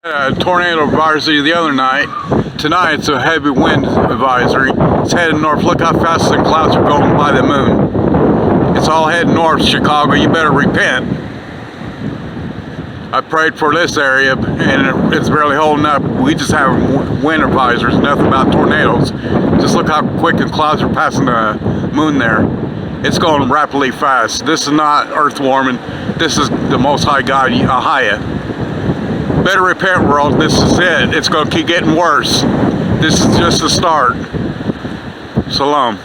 Tornado advisory the other night. Tonight it's a heavy wind advisory. It's heading north. Look how fast the clouds are going by the moon. It's all heading north, Chicago. You better repent. I prayed for this area and it's barely holding up. We just have wind advisories, nothing about tornadoes. Just look how quick the clouds are passing the moon there. It's going rapidly fast. This is not earth warming. This is the Most High God, Ahia. Better repent, world. This is it. It's going to keep getting worse. This is just the start. Shalom.